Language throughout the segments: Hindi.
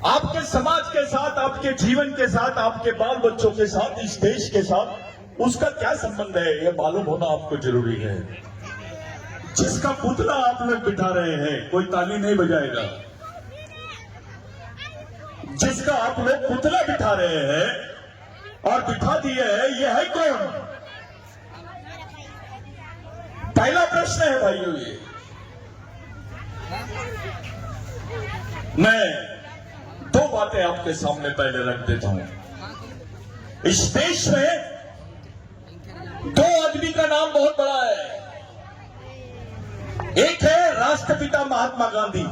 आपके समाज के साथ, आपके जीवन के साथ, आपके बाल बच्चों के साथ, इस देश के साथ उसका क्या संबंध है, यह मालूम होना आपको जरूरी है। जिसका पुतला आप लोग बिठा रहे हैं, कोई ताली नहीं बजाएगा। जिसका आप लोग पुतला बिठा रहे हैं और बिठा दिए हैं, यह है कौन? पहला प्रश्न है भाइयों। ये मैं दो बातें आपके सामने पहले रख देता हूं। इस देश में दो आदमी का नाम बहुत बड़ा है। एक है राष्ट्रपिता महात्मा गांधी।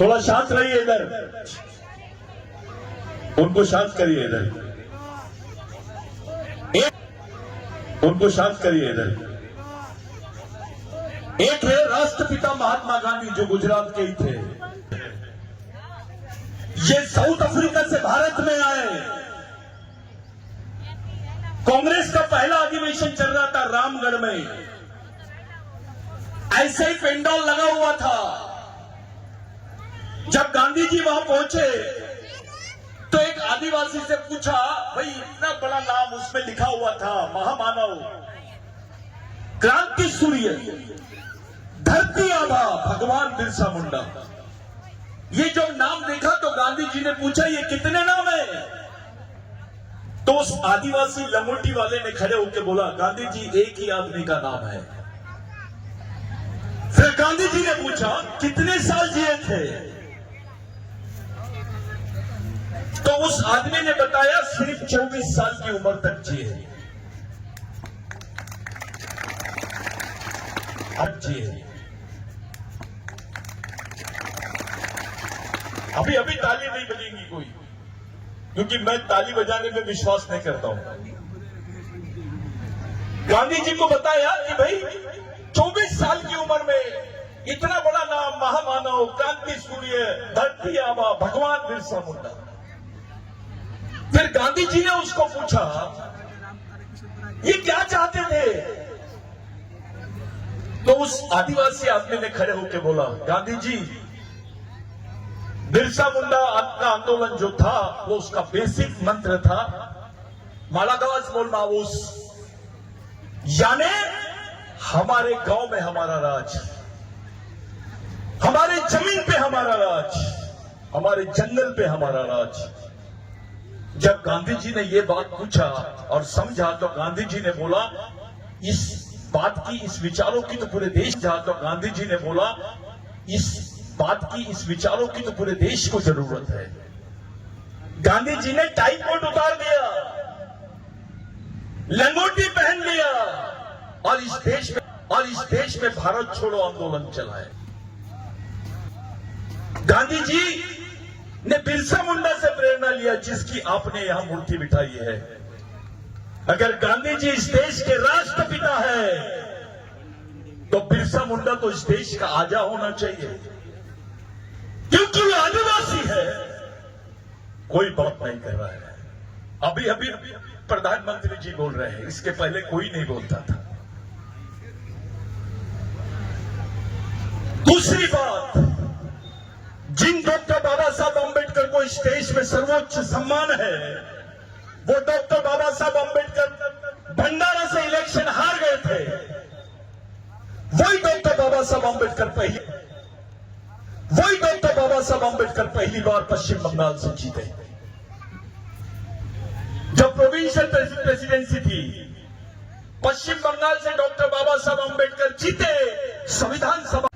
थोड़ा शांत रहिए इधर, उनको शांत करिए इधर, उनको शांत करिए इधर। एक है राष्ट्रपिता महात्मा गांधी जो गुजरात के ही थे। ये साउथ अफ्रीका से भारत में आए। कांग्रेस का पहला अधिवेशन चल रहा था रामगढ़ में। ऐसे ही पेंडॉल लगा हुआ था। जब गांधी जी वहां पहुंचे तो एक आदिवासी से पूछा, भाई इतना बड़ा नाम उसमें लिखा हुआ था, महामानव, क्रांति सूर्य, धरती आबा, भगवान बिरसा मुंडा। ये जो नाम देखा तो गांधी जी ने पूछा, ये कितने नाम है? तो उस आदिवासी लंगोटी वाले ने खड़े होकर बोला, गांधी जी एक ही आदमी का नाम है। फिर गांधी जी ने पूछा, कितने साल जिए थे? तो उस आदमी ने बताया, सिर्फ 24 साल की उम्र तक जिए। अब जिए। अभी अभी ताली नहीं बजेगी कोई, क्योंकि मैं ताली बजाने में विश्वास नहीं करता हूं। गांधी जी को बताया कि भाई 24 साल की उम्र में इतना बड़ा नाम, महामानव, क्रांति सूर्य, धरती आबा, भगवान बिरसा मुंडा। फिर गांधी जी ने उसको पूछा, ये क्या चाहते थे? तो उस आदिवासी आदमी ने खड़े होकर बोला, गांधी जी, बिरसा मुंडा का आंदोलन जो था वो उसका बेसिक मंत्र था, मालागाज मोलमावूस, यानी हमारे गांव में हमारा राज, हमारे जमीन पे हमारा राज, हमारे जंगल पे हमारा राज। जब गांधी जी ने ये बात पूछा और समझा तो गांधी जी ने बोला, इस बात की, इस विचारों की तो पूरे देश जा। तो गांधी जी ने बोला, इस बात की, इस विचारों की तो पूरे देश को जरूरत है। गांधी जी ने टाई कोट उतार दिया, लंगोटी पहन लिया और इस देश में भारत छोड़ो आंदोलन चलाए। गांधी जी ने बिरसा मुंडा से प्रेरणा लिया, जिसकी आपने यहां मूर्ति बिठाई है। अगर गांधी जी इस देश के राष्ट्रपिता है तो बिरसा मुंडा तो इस देश का आजा होना चाहिए, क्योंकि वो आदिवासी है। कोई बात नहीं कर रहा है। अभी अभी प्रधानमंत्री जी बोल रहे हैं, इसके पहले कोई नहीं बोलता था। दूसरी बात, जिन डॉक्टर बाबा साहब अंबेडकर को इस देश में सर्वोच्च सम्मान है, वो डॉक्टर बाबा साहब अंबेडकर भंडारा से इलेक्शन हार गए थे। वही डॉक्टर बाबा साहब अंबेडकर पहली बार पश्चिम बंगाल से जीते। जब प्रोविंशियल प्रेसिडेंसी थी, पश्चिम बंगाल से डॉक्टर बाबा साहब अंबेडकर जीते संविधान सभा।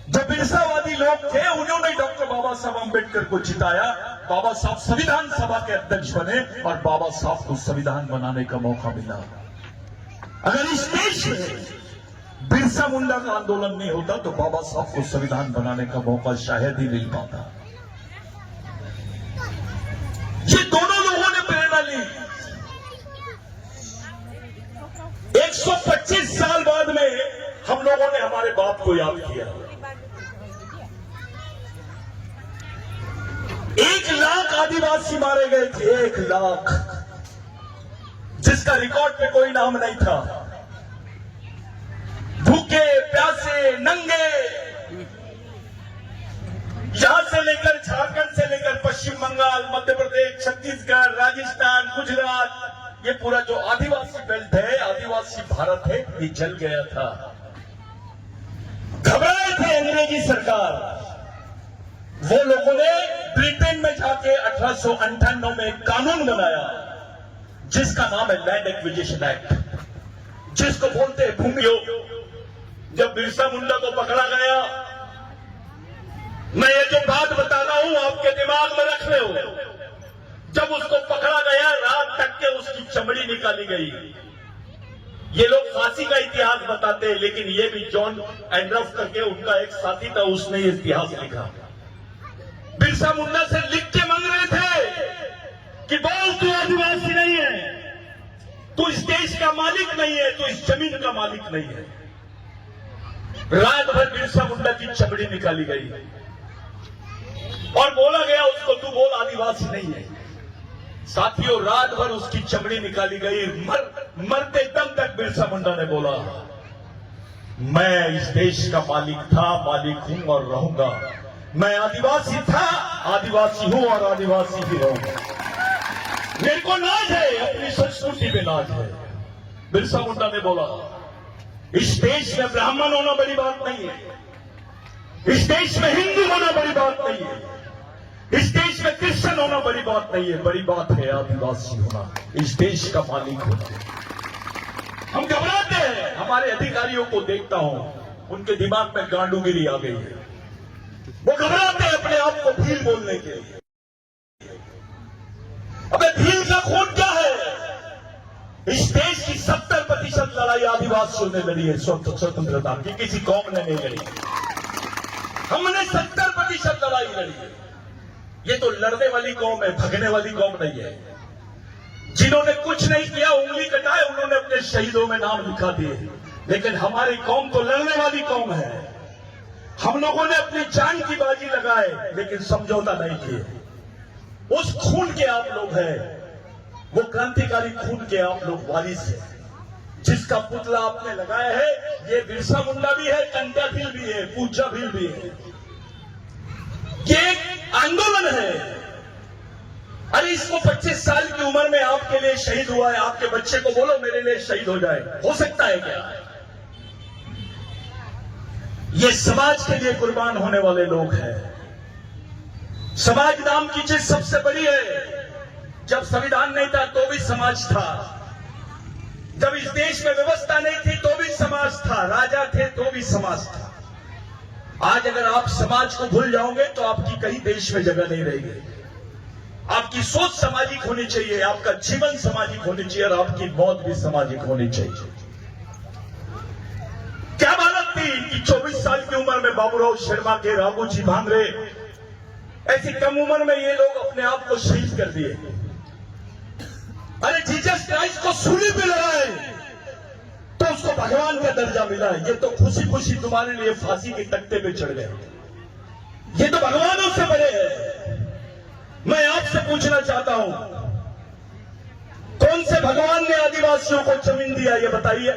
जब बिरसावादी लोग थे, उन्होंने डॉक्टर बाबा साहब अंबेडकर को जिताया। बाबा साहब संविधान सभा के अध्यक्ष बने और बाबा साहब को संविधान बनाने का मौका मिला। अगर इस देश में बिरसा मुंडा का आंदोलन नहीं होता तो बाबा साहब को संविधान बनाने का मौका शायद ही मिल पाता। ये दोनों लोगों ने प्रेरणा ली। 125 साल बाद में हम लोगों ने हमारे बाप को याद किया। 1 लाख आदिवासी मारे गए थे, 1 लाख, जिसका रिकॉर्ड पे कोई नाम नहीं था। भूखे प्यासे नंगे, यहां से बंगाल, मध्य प्रदेश, छत्तीसगढ़, राजस्थान, गुजरात, ये पूरा जो आदिवासी बेल्ट है, आदिवासी भारत है, ये जल गया था। घबराए थे अंग्रेजी सरकार। वो लोगों ने ब्रिटेन में जाके 1898 में एक कानून बनाया जिसका नाम है लैंड एक्विजिशन एक्ट, जिसको बोलते हैं भूमि योग। जब बिरसा मुंडा को पकड़ा गया, मैं ये जो बात बता रहा हूं आपके दिमाग में रख रहे हो, जब उसको पकड़ा गया रात तक के उसकी चमड़ी निकाली गई। ये लोग फांसी का इतिहास बताते हैं, लेकिन ये भी जॉन एंड्रफ करके उनका एक साथी था, उसने ये इतिहास लिखा। बिरसा मुंडा से लिख के मांग रहे थे कि बोल, तू आदिवासी नहीं है, तू इस देश का मालिक नहीं है, तू इस जमीन का मालिक नहीं है। रात भर बिरसा मुंडा की चमड़ी निकाली गई और बोला गया उसको, तू बोल आदिवासी नहीं है। साथियों, रात भर उसकी चमड़ी निकाली गई। मरते दम तक बिरसा मुंडा ने बोला, मैं इस देश का मालिक था, मालिक हूं और रहूंगा। मैं आदिवासी था, आदिवासी हूं और आदिवासी ही रहूंगा। मेरे को नाज है, अपनी संस्कृति पे नाज है। बिरसा मुंडा ने बोला, इस देश में ब्राह्मण होना बड़ी बात नहीं है, इस देश में हिंदू होना बड़ी बात नहीं है, इस देश में क्रिश्चियन होना बड़ी बात नहीं है, बड़ी बात है आदिवासी होना, इस देश का मालिक होना। हम घबराते हैं। हमारे अधिकारियों को देखता हूं, उनके दिमाग में गांडूगिरी आ गई है। वो घबराते हैं अपने आप को भील बोलने के लिए। अबे भील का खून क्या है? इस देश की 70% लड़ाई आदिवासियों ने लड़ी है स्वतंत्रता की, किसी कौम ने नहीं लड़ी। हमने 70% लड़ाई लड़ी है। ये तो लड़ने वाली कौम है, भगने वाली कौम नहीं है। जिन्होंने कुछ नहीं किया, उंगली कटाए, उन्होंने अपने शहीदों में नाम लिखा दिए। लेकिन हमारी कौम तो लड़ने वाली कौम है। हम लोगों ने अपनी जान की बाजी लगाए, लेकिन समझौता नहीं किए। उस खून के आप लोग हैं, वो क्रांतिकारी खून के आप लोग वारिस हैं। जिसका पुतला आपने लगाया है, ये बिरसा मुंडा भी है, कंटा भील भी है, पूजा भील भी है। ये एक आंदोलन है। अरे इसको 25 साल की उम्र में आपके लिए शहीद हुआ है, आपके बच्चे को बोलो मेरे लिए शहीद हो जाए, हो सकता है क्या? ये समाज के लिए कुर्बान होने वाले लोग हैं। समाज नाम की चीज सबसे बड़ी है। जब संविधान नहीं था तो भी समाज था, जब इस देश में व्यवस्था नहीं थी तो भी समाज था, राजा थे तो भी समाज था। आज अगर आप समाज को भूल जाओगे तो आपकी कहीं देश में जगह नहीं रहेगी। आपकी सोच सामाजिक होनी चाहिए, आपका जीवन सामाजिक होनी चाहिए और आपकी मौत भी सामाजिक होनी चाहिए। क्या बात थी कि 24 साल की उम्र में बाबूराव शर्मा के, राघोजी भांगरे, ऐसी कम उम्र में ये लोग अपने आप को शहीद कर दिए। अरे जीसस क्राइस्ट को सूली पे लगाए तो उसको भगवान का दर्जा मिला है। ये तो खुशी खुशी तुम्हारे लिए फांसी के तख्ते पे चढ़ गए। ये तो भगवानों से बड़े हैं। मैं आपसे पूछना चाहता हूं, कौन से भगवान ने आदिवासियों को जमीन दिया, ये बताइए?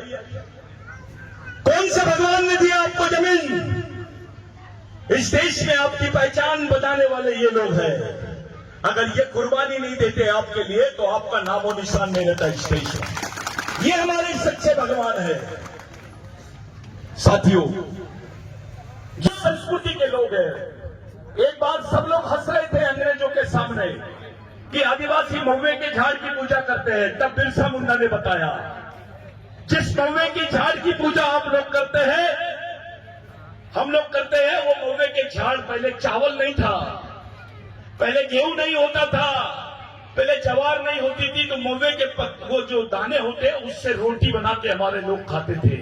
कौन से भगवान ने दिया आपको जमीन? इस देश में आपकी पहचान बताने वाले ये लोग हैं। अगर ये कुर्बानी नहीं देते आपके लिए तो आपका नामो निशान नहीं रहता इस देश में। ये हमारे सच्चे भगवान है। साथियों, जो संस्कृति के लोग हैं, एक बार सब लोग हंस रहे थे अंग्रेजों के सामने कि आदिवासी महुए के झाड़ की पूजा करते हैं। तब बिरसा मुंडा ने बताया, जिस महुए की झाड़ की पूजा आप लोग करते हैं, हम लोग करते हैं, वो महुए के झाड़ पहले चावल नहीं था, पहले गेहूं नहीं होता था, पहले ज्वार नहीं होती थी, तो महुए के वो जो दाने होते हैं उससे रोटी बना के हमारे लोग खाते थे।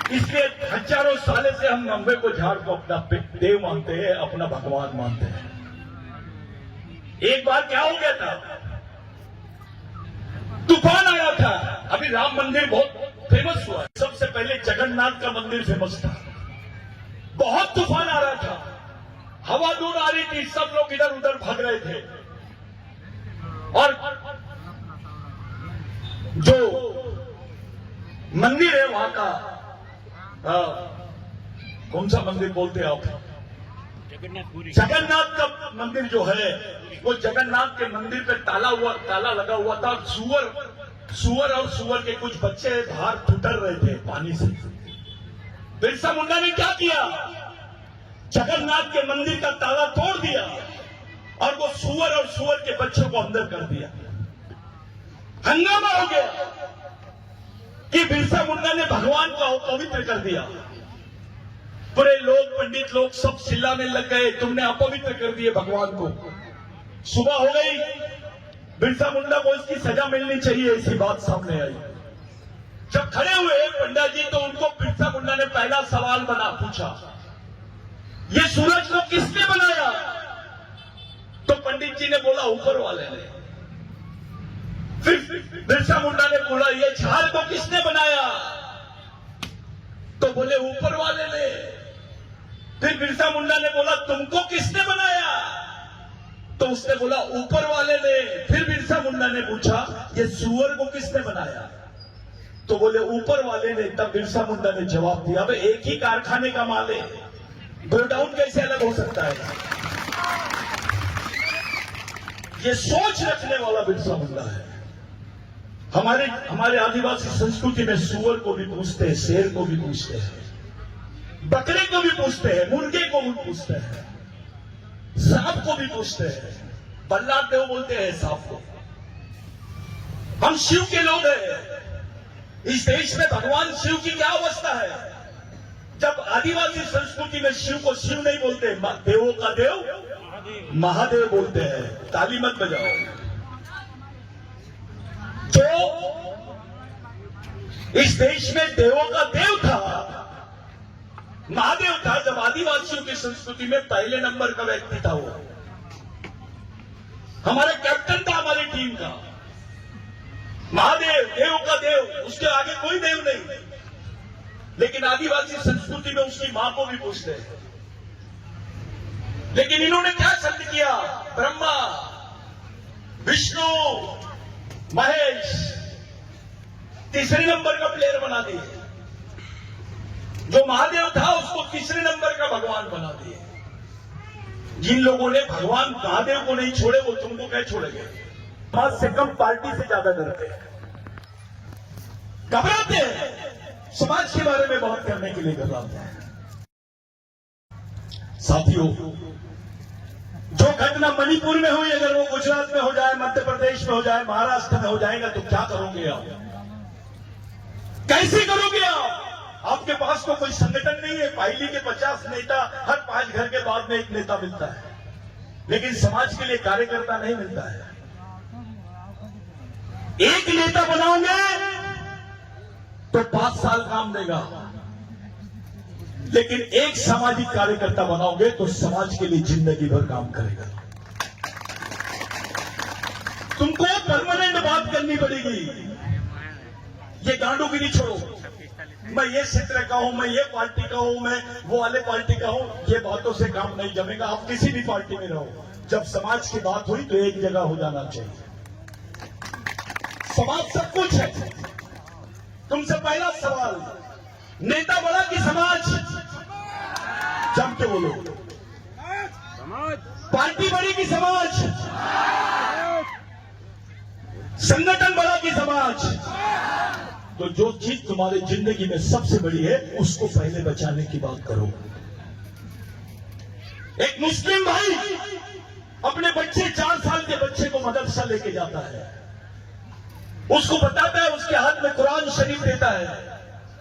इसलिए हजारों सालों से हम महुए को झाड़ को अपना देव मानते हैं, अपना भगवान मानते हैं। एक बार क्या हो गया था, तूफान आया था। अभी राम मंदिर बहुत फेमस हुआ, सबसे पहले जगन्नाथ का मंदिर फेमस था। बहुत तूफान आ रहा था, हवा दूर आ रही थी, सब लोग इधर उधर भाग रहे थे। और जो मंदिर है वहां का, कौन सा मंदिर बोलते हैं आप? जगन्नाथ का मंदिर जो है, वो जगन्नाथ के मंदिर पे ताला लगा हुआ था। सुअर और सुअर के कुछ बच्चे बाहर ठुठर रहे थे पानी से। बिरसा मुंडा ने क्या किया? जगन्नाथ के मंदिर का ताला तोड़ दिया और वो सुअर और सुअर के बच्चों को अंदर कर दिया। हंगामा हो गया कि बिरसा मुंडा ने भगवान को अपवित्र कर दिया। पूरे लोग, पंडित लोग सब चिल्लाने लग गए, तुमने अपवित्र कर दिए भगवान को। सुबह हो गई, बिरसा मुंडा को इसकी सजा मिलनी चाहिए, ऐसी बात सामने आई। जब खड़े हुए पंडित जी तो उनको बिरसा मुंडा ने पहला सवाल पूछा, ये सूरज को किसने बनाया? तो पंडित जी ने बोला ऊपर वाले ने। फिर बिरसा मुंडा ने बोला, ये झाड़ को किसने बनाया? तो बोले ऊपर वाले ने। फिर बिरसा मुंडा ने बोला, तुमको किसने बनाया? तो उसने बोला ऊपर वाले ने। फिर बिरसा मुंडा ने पूछा, ये सुअर को किसने बनाया? तो बोले ऊपर वाले ने। तब बिरसा मुंडा ने जवाब दिया, अब एक ही कारखाने का माल है, गोडाउन कैसे अलग हो सकता है? ये सोच रखने वाला बिरसा मुंडा है। हमारे आदिवासी संस्कृति में सुअर को भी पूछते हैं, शेर को भी पूछते हैं, बकरे को भी पूछते हैं, मुर्गे को भी पूछते हैं, सांप को भी पूछते हैं। बल्लार देव बोलते हैं सांप को। हम शिव के लोग हैं। इस देश में भगवान शिव की क्या अवस्था है? जब आदिवासी संस्कृति में शिव को शिव नहीं बोलते, देवों का देव महादेव बोलते हैं। ताली मत बजाओ। जो इस देश में देवों का देव था, महादेव था, जब आदिवासियों की संस्कृति में पहले नंबर का व्यक्ति था वो। हमारे कैप्टन था हमारी टीम का, महादेव, देव का देव, उसके आगे कोई देव नहीं। लेकिन आदिवासी संस्कृति में उसकी मां को भी पूछते हैं। लेकिन इन्होंने क्या शब्द किया? ब्रह्मा, विष्णु, महेश, तीसरे नंबर का प्लेयर बना दिए। जो महादेव था उसको तीसरे नंबर का भगवान बना दिए। जिन लोगों ने भगवान महादेव को नहीं छोड़े, वो तुमको क्या छोड़ेंगे? समाज से कम पार्टी से ज्यादा डरते हैं, घबराते हैं, समाज के बारे में बात करने के लिए घबराते हैं। साथियों, जो घटना मणिपुर में हुई, अगर वो गुजरात में हो जाए, मध्य प्रदेश में हो जाए, महाराष्ट्र में हो जाएगा, तो क्या करोगे आप? कैसे करोगे आप? आपके पास तो कोई संगठन नहीं है। पाइली के 50 नेता, हर 5 घर के बाद में एक नेता मिलता है, लेकिन समाज के लिए कार्यकर्ता नहीं मिलता है। एक नेता बनाओगे तो 5 साल काम देगा, लेकिन एक सामाजिक कार्यकर्ता बनाओगे तो समाज के लिए जिंदगी भर काम करेगा। तुमको परमानेंट बात करनी पड़ेगी। ये गांडूगिरी छोड़ो, मैं ये क्षेत्र का हूं, मैं ये पार्टी का हूं, मैं वो वाले पार्टी का हूं, ये बातों से काम नहीं जमेगा। आप किसी भी पार्टी में रहो, जब समाज की बात हुई तो एक जगह हो जाना चाहिए। समाज सब कुछ है। तुमसे पहला सवाल, नेता बड़ा कि समाज? जम के बोलो। पार्टी बड़ी कि समाज? संगठन बड़ा कि समाज? तो जो चीज तुम्हारी जिंदगी में सबसे बड़ी है, उसको पहले बचाने की बात करो। एक मुस्लिम भाई अपने बच्चे, 4 साल के बच्चे को मदरसा लेके जाता है, उसको बताता है, उसके हाथ में कुरान शरीफ देता है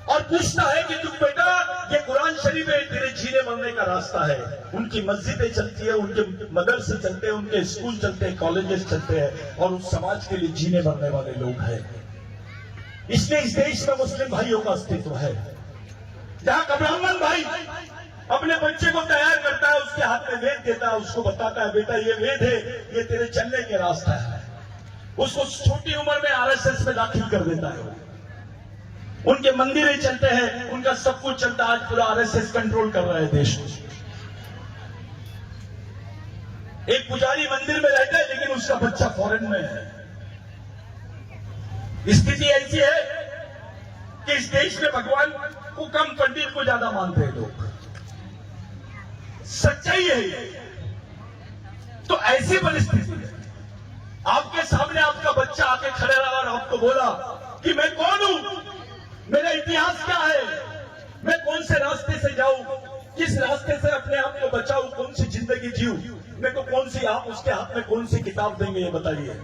और पूछता है कि तुम बेटा, ये कुरान शरीफ है, तेरे जीने मरने का रास्ता है। उनकी मस्जिदें चलती है, उनके मदरसे चलते हैं, उनके स्कूल चलते हैं, कॉलेजेस चलते हैं, और उस समाज के लिए जीने मरने वाले लोग हैं। इसलिए इस देश में मुस्लिम भाइयों का अस्तित्व है। जहां का ब्राह्मण भाई अपने बच्चे को तैयार करता है, उसके हाथ में वेद देता है, उसको बताता है, बेटा ये वेद है, ये तेरे चलने के रास्ता है। उसको छोटी उम्र में आरएसएस में दाखिल कर देता है। उनके मंदिरें चलते हैं, उनका सब कुछ चलता है। आज पूरा आरएसएस कंट्रोल कर रहा है देश को। एक पुजारी मंदिर में रहता है, लेकिन उसका बच्चा फॉरेन में है। स्थिति ऐसी है कि इस देश में भगवान को कम, पंडित को ज्यादा मानते हैं लोग। सच्चाई है ये। तो ऐसी परिस्थिति है, आपके सामने आपका बच्चा आके खड़े रहा और आपको बोला कि मैं कौन हूं, मेरा इतिहास क्या है, मैं कौन से रास्ते से जाऊं, किस रास्ते से अपने आप को बचाऊं, कौन सी जिंदगी जीऊं, मेरे को कौन सी, आप उसके हाथ में कौन सी किताब देंगे ये बताइए।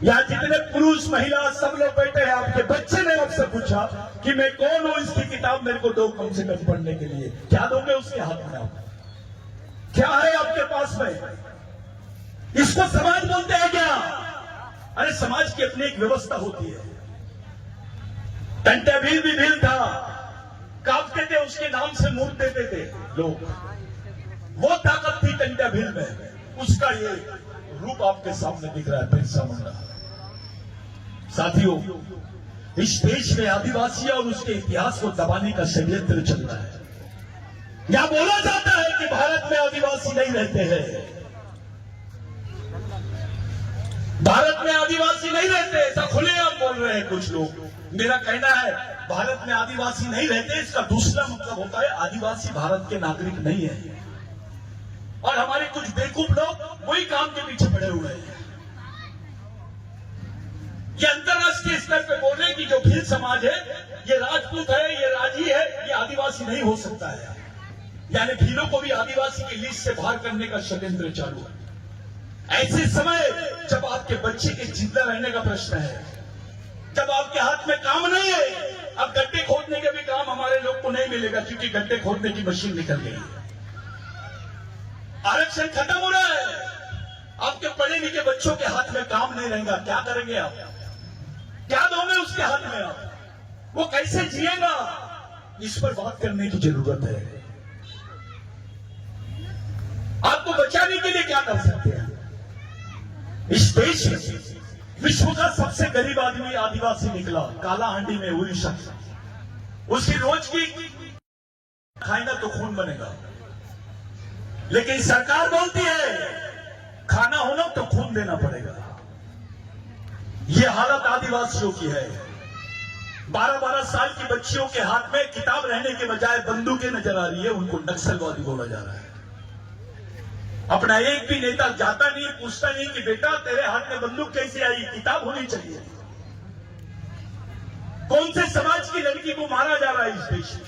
यहाँ जितने पुरुष महिला सब लोग बैठे हैं, आपके बच्चे ने आपसे पूछा कि मैं कौन हूं, इसकी किताब मेरे को दो कम से कम पढ़ने के लिए, क्या दोगे उसके हाथ में आप? क्या है आपके पास में? इसको समाज बोलते हैं क्या? अरे समाज की अपनी एक व्यवस्था होती है। टंट्याभील भी भील था, कांपते थे, उसके नाम से मूर्त देते थे लोग, वो ताकत थी टंट्याभील में, उसका ये रूप आपके सामने दिख रहा है, बिरसा मुंडा। साथियों, इस देश में आदिवासी और उसके इतिहास को दबाने का षड्यंत्र चल रहा है। यहां बोला जाता है कि भारत में आदिवासी नहीं रहते हैं, भारत में आदिवासी नहीं रहते, ऐसा खुलेआम बोल रहे हैं कुछ लोग। मेरा कहना है भारत में आदिवासी नहीं रहते, इसका दूसरा मतलब होता है आदिवासी भारत के नागरिक नहीं है, और हमारे कुछ बेवकूफ लोग वही काम के पीछे पड़े हुए हैं। ये अंतरराष्ट्रीय स्तर पे बोल रहे हैं कि जो भील समाज है, ये राजपूत है, ये राजी है, ये आदिवासी नहीं हो सकता है, यानी भीलों को भी आदिवासी की लिस्ट से बाहर करने का षड्यंत्र चालू है। ऐसे समय जब आपके बच्चे के जिंदा रहने का प्रश्न है, जब आपके हाथ में काम नहीं है, अब गड्ढे खोदने के भी काम हमारे लोग को नहीं मिलेगा, क्योंकि गड्ढे खोदने की मशीन निकल गई है, आरक्षण खत्म हो रहा है, आपके पढ़े लिखे बच्चों के हाथ में काम नहीं रहेगा, क्या करेंगे आप? क्या दोगे उसके हाथ में आप? वो कैसे जिएगा? इस पर बात करने की जरूरत है। आपको बचाने के लिए क्या कर सकते हैं? इस देश में विश्व का सबसे गरीब आदमी आदिवासी निकला, कालाहांडी में हुई शख्स, उसकी रोज की खाएगा तो खून बनेगा, लेकिन सरकार बोलती है खाना होना तो खून देना पड़ेगा। ये हालत आदिवासियों की है। 12-12 साल की बच्चियों के हाथ में किताब रहने के बजाय बंदूकें नजर आ रही है, उनको नक्सलवादी बोला जा रहा है। अपना एक भी नेता जाता नहीं, पूछता नहीं कि बेटा तेरे हाथ में बंदूक कैसे आई, किताब होनी चाहिए। कौन से समाज की लड़की को मारा जा रहा है इस देश में?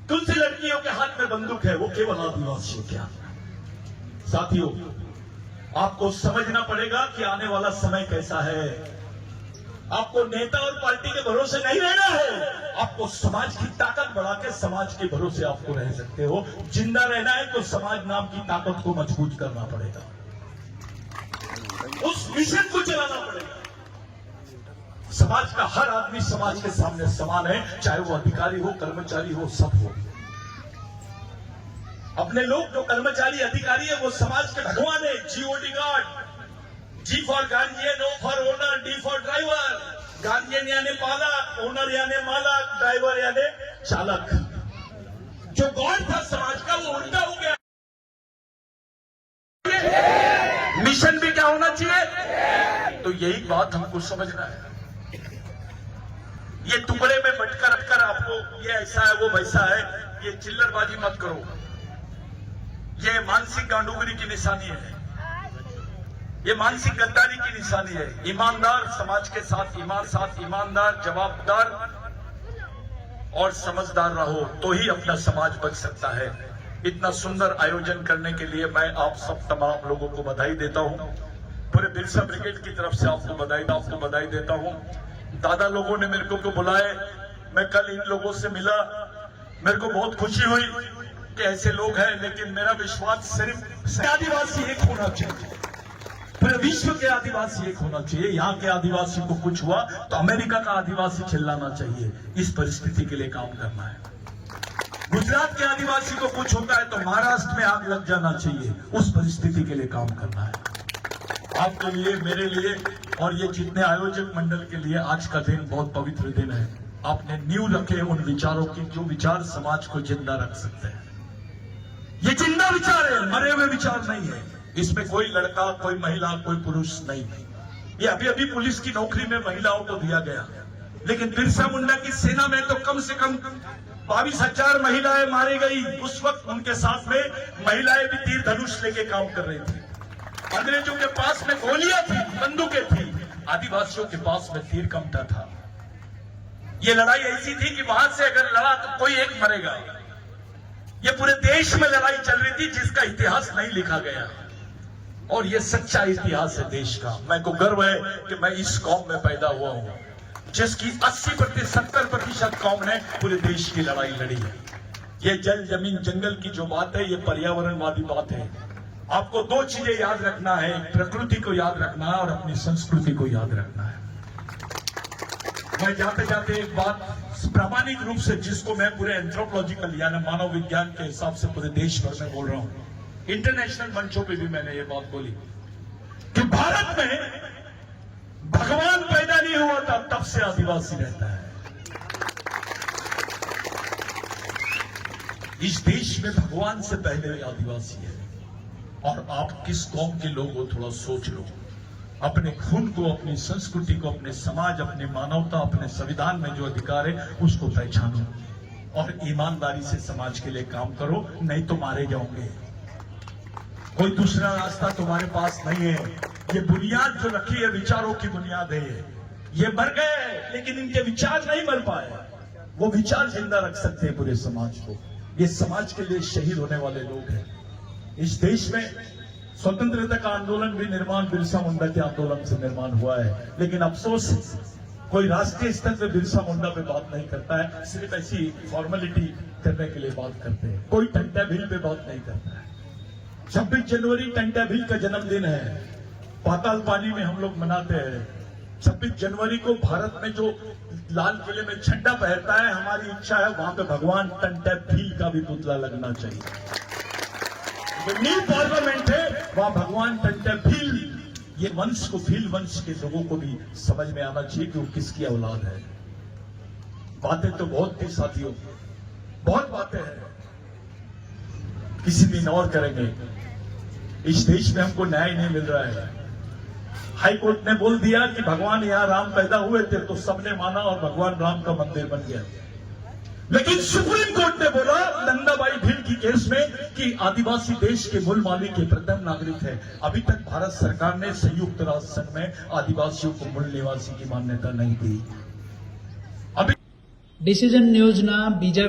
कौन सी लड़कियों के हाथ में बंदूक है? वो केवल आदिवासियों के हाथ। साथियों, आपको समझना पड़ेगा कि आने वाला समय कैसा है। आपको नेता और पार्टी के भरोसे नहीं रहना है, आपको समाज की ताकत बढ़ा के समाज के भरोसे आपको रह सकते हो। जिंदा रहना है तो समाज नाम की ताकत को मजबूत करना पड़ेगा, उस मिशन को चलाना पड़ेगा। समाज का हर आदमी समाज के सामने समान है, चाहे वो अधिकारी हो, कर्मचारी हो, सब हो। अपने लोग जो कर्मचारी अधिकारी है वो समाज के भगवान है। GOD guard, G for guardian, O for owner, D for driver. Guardian यानी पालक, ओनर यानी मालक, ड्राइवर यानी चालक। जो गॉड था समाज का वो उल्टा हो गया। मिशन भी क्या होना चाहिए? तो यही बात हमको समझना है। ये टुकड़े में बटकर रखकर आपको ये ऐसा है वो वैसा है, ये चिल्लरबाजी मत करो। ये मानसिक गांडूगिरी की निशानी है, ये मानसिक गद्दारी की निशानी है। ईमानदार समाज के साथ ईमानदार, जवाबदार और समझदार रहो तो ही अपना समाज बच सकता है। इतना सुंदर आयोजन करने के लिए मैं आप सब तमाम लोगों को बधाई देता हूं। पूरे बिरसा ब्रिगेड की तरफ से आपको बधाई देता हूं। दादा लोगों ने मेरे को बुलाए, मैं कल इन लोगों से मिला, मेरे को बहुत खुशी हुई कि ऐसे लोग हैं। लेकिन मेरा विश्वास सिर्फ आदिवासी एक होना चाहिए, पूरे विश्व के आदिवासी एक होना चाहिए। यहाँ के आदिवासी को कुछ हुआ तो अमेरिका का आदिवासी चिल्लाना चाहिए। इस परिस्थिति के लिए काम करना है। गुजरात के आदिवासी को कुछ होता है तो महाराष्ट्र में आग लग जाना चाहिए। उस परिस्थिति के लिए काम करना है। आपके लिए, मेरे लिए और ये जितने आयोजक मंडल के लिए आज का दिन बहुत पवित्र दिन है। आपने नींव रखे उन विचारों की जो विचार समाज को जिंदा रख सकते हैं। ये जिंदा विचार है, मरे हुए विचार नहीं है। इसमें कोई लड़का, कोई महिला, कोई पुरुष नहीं। ये अभी अभी पुलिस की नौकरी में महिलाओं को दिया गया, लेकिन बिरसा मुंडा की सेना में तो कम से कम 22,000 महिलाएं मारी गई। उस वक्त उनके साथ में महिलाएं भी तीर धनुष लेके काम कर रही थी। अंग्रेजों के पास में गोलियां थी, बंदूकें थी, आदिवासियों के पास में तीर कमटा था। ये लड़ाई ऐसी थी कि वहां से अगर लड़ा तो कोई एक मरेगा। ये पूरे देश में लड़ाई चल रही थी जिसका इतिहास नहीं लिखा गया, और ये सच्चा इतिहास है देश का। मैं को गर्व है कि मैं इस कौम में पैदा हुआ हूं जिसकी 80-70% कौम ने पूरे देश की लड़ाई लड़ी है। ये जल जमीन जंगल की जो बात है, ये पर्यावरणवादी बात है। आपको दो चीजें याद रखना है, प्रकृति को याद रखना है और अपनी संस्कृति को याद रखना है। मैं जाते जाते एक बात प्रामाणिक रूप से, जिसको मैं पूरे एंथ्रोपोलॉजिकल यानी मानव विज्ञान के हिसाब से पूरे देश भर में बोल रहा हूं, इंटरनेशनल मंचों पे भी मैंने ये बात बोली कि भारत में भगवान पैदा नहीं हुआ था तब से आदिवासी रहता है। इस देश में भगवान से पहले आदिवासी है। और आप किस कौम के लोग हो, थोड़ा सोच लो। अपने खून को, अपनी संस्कृति को, अपने समाज, अपनी मानवता, अपने संविधान में जो अधिकार है उसको पहचानो और ईमानदारी से समाज के लिए काम करो, नहीं तो मारे जाओगे। कोई दूसरा रास्ता तुम्हारे पास नहीं है। ये बुनियाद जो रखी है विचारों की बुनियाद है। ये मर गए लेकिन इनके विचार नहीं मर पाए। वो विचार जिंदा रख सकते हैं पूरे समाज को। ये समाज के लिए शहीद होने वाले लोग हैं। इस देश में स्वतंत्रता का आंदोलन भी निर्माण बिरसा मुंडा के आंदोलन से निर्माण हुआ है, लेकिन अफसोस कोई राष्ट्रीय स्तर पे बिरसा मुंडा पे बात नहीं करता है, सिर्फ ऐसी फॉर्मेलिटी करने के लिए बात करते हैं। कोई टंटा भील पे बात नहीं करता है। 26 जनवरी टंटा भील का जन्मदिन है, पाताल पानी में हम लोग मनाते हैं। 26 जनवरी को भारत में जो लाल किले में झंडा पहनता है, हमारी इच्छा है वहां पे भगवान टंटा भील का भी पुतला लगना चाहिए। न्यू पार्लियामेंट है, वहां भगवान टंटा भील, ये वंश को, भील वंश के लोगों को भी समझ में आना चाहिए कि वो किसकी औलाद है। बातें तो बहुत थी साथियों, बहुत बातें हैं, किसी दिन और करेंगे। इस देश में हमको न्याय नहीं मिल रहा है। हाई कोर्ट ने बोल दिया कि भगवान यहाँ राम पैदा हुए थे तो सबने माना और भगवान राम का मंदिर बन गया, लेकिन सुप्रीम कोर्ट ने बोला नंदाबाई भील की केस में कि आदिवासी देश के मूल मालिक के प्रथम नागरिक है। अभी तक भारत सरकार ने संयुक्त राष्ट्र संघ में आदिवासियों को मूल निवासी की मान्यता नहीं दी। अभी डिसीजन न्यूज ना बीजा